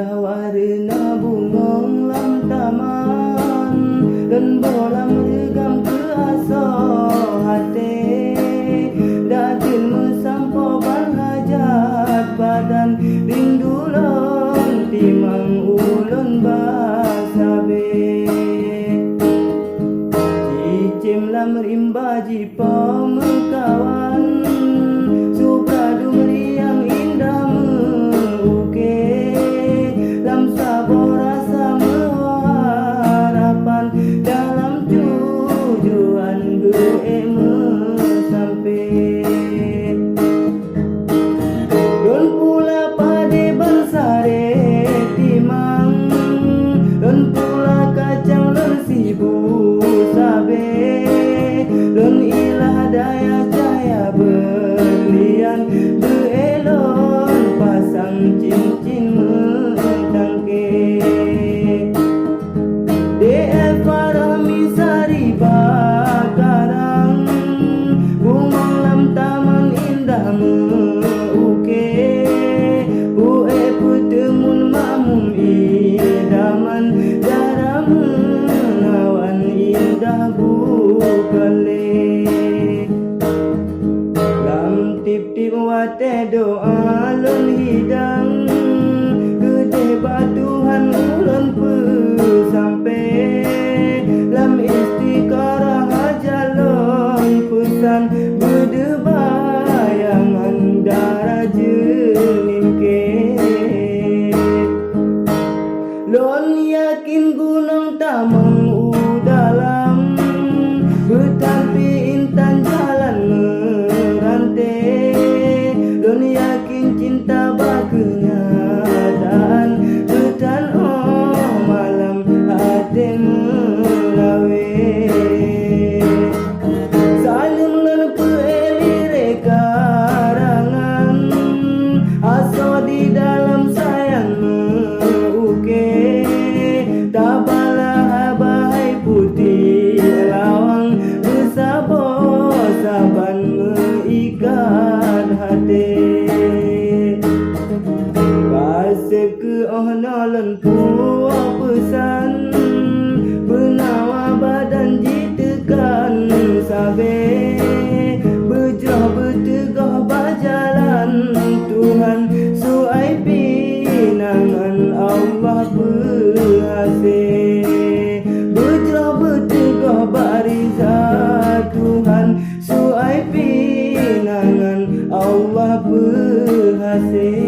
indah warna bungong lam taman dan bolam regam ke asa hati datin mesampo ban hajat badan rindu lon timang ulun basabe cicim lam rimba jipa mekawan suka dumri yang indah meuke lam sabo rasa harapan dalam tujuan beemu sampai don pula pade bersare timang don pula kacang don sibu sabe don ilah daya cahaya berlian beelon pasang cincin mentangke DF Farami Sari Bakarang bungong lam taman indah meuke ue putemun mamum idaman darah menawan indah bukale lam tip-tip wate doa lon hidang gede batuhan ulun sampai lam istiqarah ajalon pesan berdebayangan darah jenin ke lon yakin gunung tamang udalam betampi intan jalan merantai lon yakin cinta bakenyataan betan oh malam hati melawe salim lon peelire karangan aso di dalam sayang meuke tabalah bahai putih lawang bersabo saban mengikat hati kasih ke ohnalan puak pesan benawa badan jitekan sabe berjah bertegah berjalan Tuhan suai pinangan Allah berhasil berjah bertegah bariza Tuhan suai pinangan Allah berhasil